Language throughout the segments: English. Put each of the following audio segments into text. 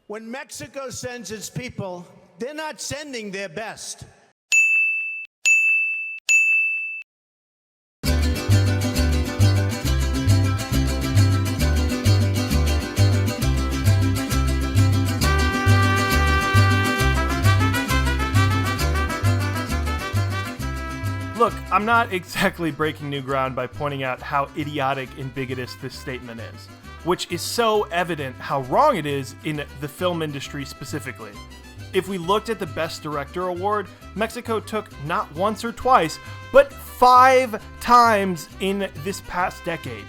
When Mexico sends its people, they're not sending their best. Look, I'm not exactly breaking new ground by pointing out how idiotic and bigoted this statement is, which is so evident how wrong it is in the film industry specifically. If we looked at the Best Director award, Mexico took not once or twice, but 5 times in this past decade.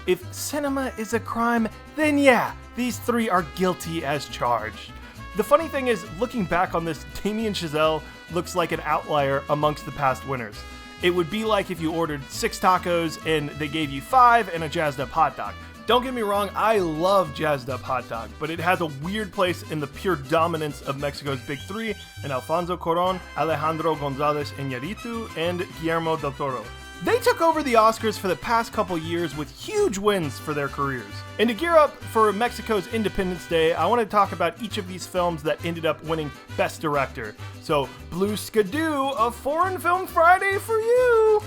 If cinema is a crime, then yeah, these 3 are guilty as charged. The funny thing is, looking back on this, Damien Chazelle looks like an outlier amongst the past winners. It would be like if you ordered 6 tacos and they gave you 5 and a jazzed up hot dog. Don't get me wrong, I love jazzed up hot dog, but it has a weird place in the pure dominance of Mexico's big 3 in Alfonso Cuarón, Alejandro González Iñárritu, and Guillermo del Toro. They took over the Oscars for the past couple years with huge wins for their careers. And to gear up for Mexico's Independence Day, I want to talk about each of these films that ended up winning Best Director. So, Blue Skidoo, a Foreign Film Friday for you!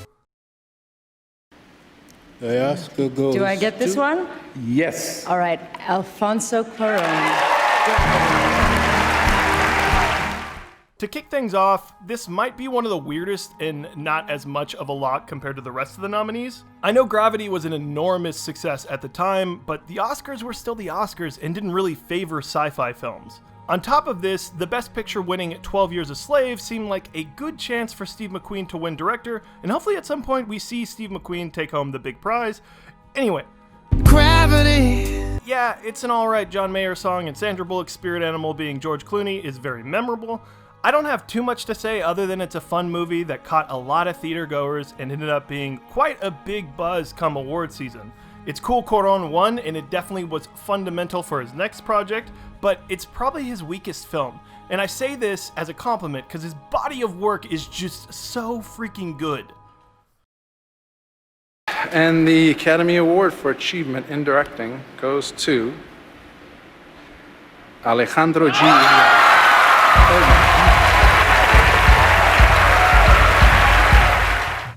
The Oscar goes Do I get this one? Yes. All right, Alfonso Cuarón. To kick things off, this might be one of the weirdest and not as much of a lot compared to the rest of the nominees. I know Gravity was an enormous success at the time, but the Oscars were still the Oscars and didn't really favor sci-fi films. On top of this, the Best Picture winning 12 Years a Slave seemed like a good chance for Steve McQueen to win director, and hopefully at some point we see Steve McQueen take home the big prize. Anyway. Gravity! Yeah, it's an alright John Mayer song, and Sandra Bullock's spirit animal being George Clooney is very memorable. I don't have too much to say other than it's a fun movie that caught a lot of theater goers and ended up being quite a big buzz come award season. It's cool Cuarón won, and it definitely was fundamental for his next project, but it's probably his weakest film. And I say this as a compliment because his body of work is just so freaking good. And the Academy Award for Achievement in Directing goes to Alejandro G.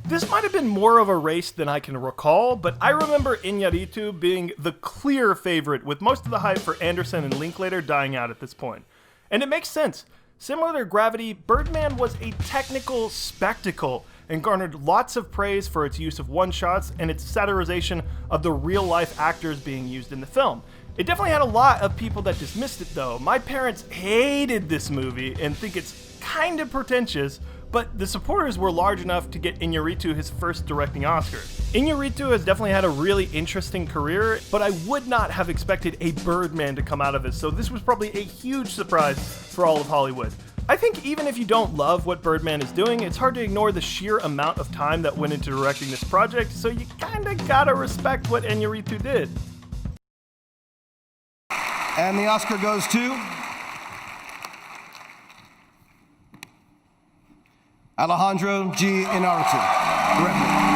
This might have been more of a race than I can recall, but I remember Iñárritu being the clear favorite, with most of the hype for Anderson and Linklater dying out at this point. And it makes sense. Similar to Gravity, Birdman was a technical spectacle and garnered lots of praise for its use of one-shots and its satirization of the real-life actors being used in the film. It definitely had a lot of people that dismissed it though. My parents hated this movie and think it's kind of pretentious, but the supporters were large enough to get Iñárritu his first directing Oscar. Iñárritu has definitely had a really interesting career, but I would not have expected a Birdman to come out of it, so this was probably a huge surprise for all of Hollywood. I think even if you don't love what Birdman is doing, it's hard to ignore the sheer amount of time that went into directing this project, so you kinda gotta respect what Iñárritu did. And the Oscar goes to Alejandro G. Iñárritu, director.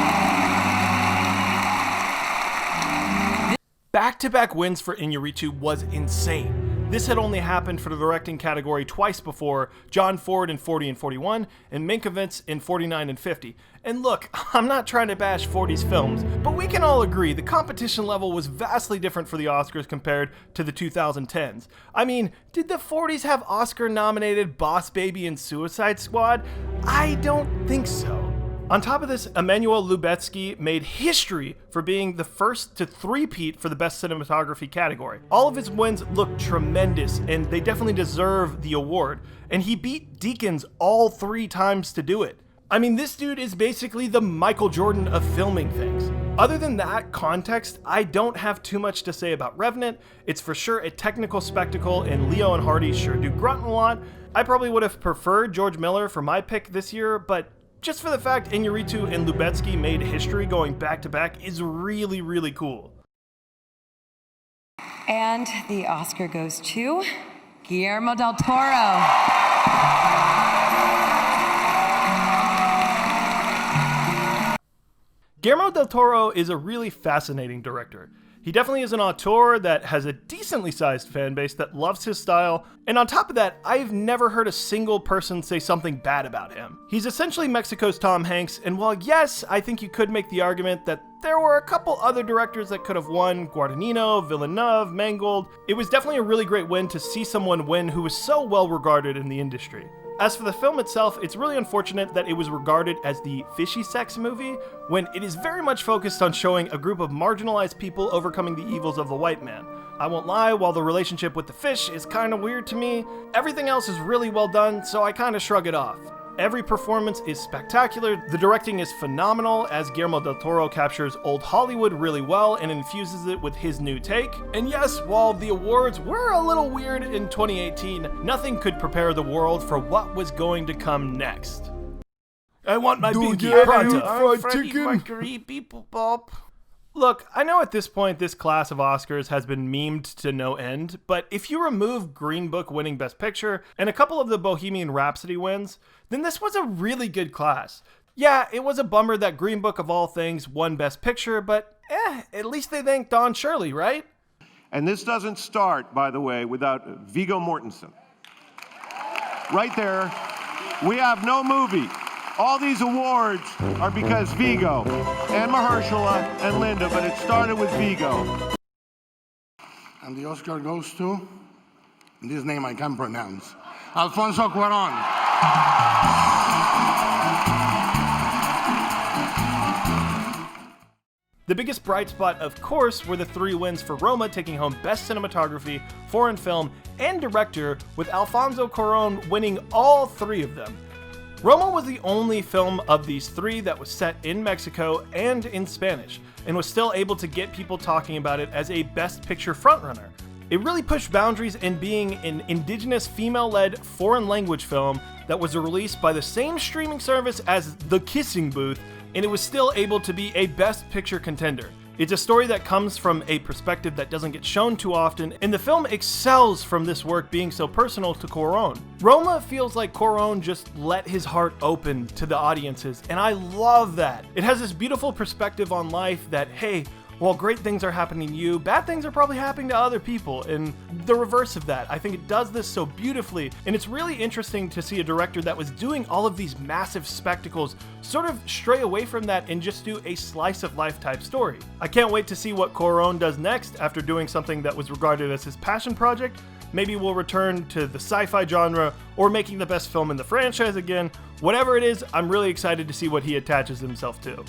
Back-to-back wins for Iñárritu was insane. This had only happened for the directing category twice before, John Ford in 40 and 41, and Mankiewicz in 49 and 50. And look, I'm not trying to bash 40's films, but we can all agree the competition level was vastly different for the Oscars compared to the 2010s. I mean, did the 40s have Oscar-nominated Boss Baby and Suicide Squad? I don't think so. On top of this, Emmanuel Lubezki made history for being the first to three-peat for the Best Cinematography category. All of his wins look tremendous, and they definitely deserve the award. And he beat Deakins all 3 times to do it. I mean, this dude is basically the Michael Jordan of filming things. Other than that context, I don't have too much to say about Revenant. It's for sure a technical spectacle, and Leo and Hardy sure do grunt a lot. I probably would have preferred George Miller for my pick this year, but just for the fact Iñárritu and Lubezki made history going back-to-back is really, really cool. And the Oscar goes to Guillermo del Toro. Guillermo del Toro is a really fascinating director. He definitely is an auteur that has a decently sized fan base that loves his style, and on top of that, I've never heard a single person say something bad about him. He's essentially Mexico's Tom Hanks, and while yes, I think you could make the argument that there were a couple other directors that could have won, Guadagnino, Villeneuve, Mangold, it was definitely a really great win to see someone win who was so well regarded in the industry. As for the film itself, it's really unfortunate that it was regarded as the fishy sex movie, when it is very much focused on showing a group of marginalized people overcoming the evils of the white man. I won't lie, while the relationship with the fish is kinda weird to me, everything else is really well done, so I kinda shrug it off. Every performance is spectacular, the directing is phenomenal as Guillermo del Toro captures old Hollywood really well and infuses it with his new take. And yes, while the awards were a little weird in 2018, nothing could prepare the world for what was going to come next. I want my binky pronto. I'm Freddie Mercury, people pop. Look, I know at this point this class of Oscars has been memed to no end, but if you remove Green Book winning Best Picture and a couple of the Bohemian Rhapsody wins, then this was a really good class. Yeah, it was a bummer that Green Book of all things won Best Picture, but at least they thanked Don Shirley, right? And this doesn't start, by the way, without Viggo Mortensen. Right there, we have no movie. All these awards are because Viggo and Mahershala and Linda, but it started with Viggo. And the Oscar goes to, this name I can't pronounce, Alfonso Cuarón. The biggest bright spot, of course, were the 3 wins for Roma taking home Best Cinematography, Foreign Film, and Director, with Alfonso Cuarón winning all 3 of them. Roma was the only film of these 3 that was set in Mexico and in Spanish, and was still able to get people talking about it as a Best Picture frontrunner. It really pushed boundaries in being an indigenous female-led foreign language film that was released by the same streaming service as The Kissing Booth, and it was still able to be a Best Picture contender. It's a story that comes from a perspective that doesn't get shown too often, and the film excels from this work being so personal to Cuarón. Roma feels like Cuarón just let his heart open to the audiences, and I love that. It has this beautiful perspective on life that, hey, while great things are happening to you, bad things are probably happening to other people, and the reverse of that. I think it does this so beautifully, and it's really interesting to see a director that was doing all of these massive spectacles sort of stray away from that and just do a slice of life type story. I can't wait to see what Cuarón does next after doing something that was regarded as his passion project. Maybe we'll return to the sci-fi genre or making the best film in the franchise again. Whatever it is, I'm really excited to see what he attaches himself to.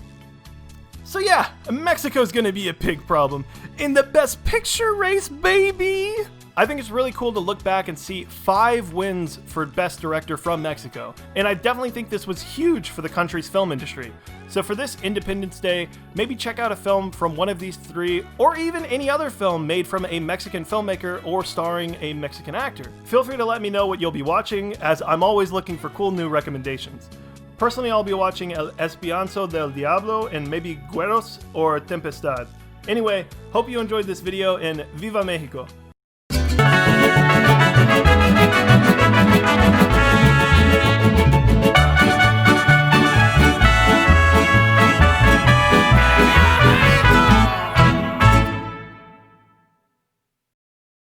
So yeah, Mexico's gonna be a big problem in the Best Picture race, baby! I think it's really cool to look back and see 5 wins for Best Director from Mexico, and I definitely think this was huge for the country's film industry. So for this Independence Day, maybe check out a film from one of these 3, or even any other film made from a Mexican filmmaker or starring a Mexican actor. Feel free to let me know what you'll be watching, as I'm always looking for cool new recommendations. Personally, I'll be watching El Espionzo del Diablo and maybe Güeros or Tempestad. Anyway, hope you enjoyed this video, and Viva Mexico!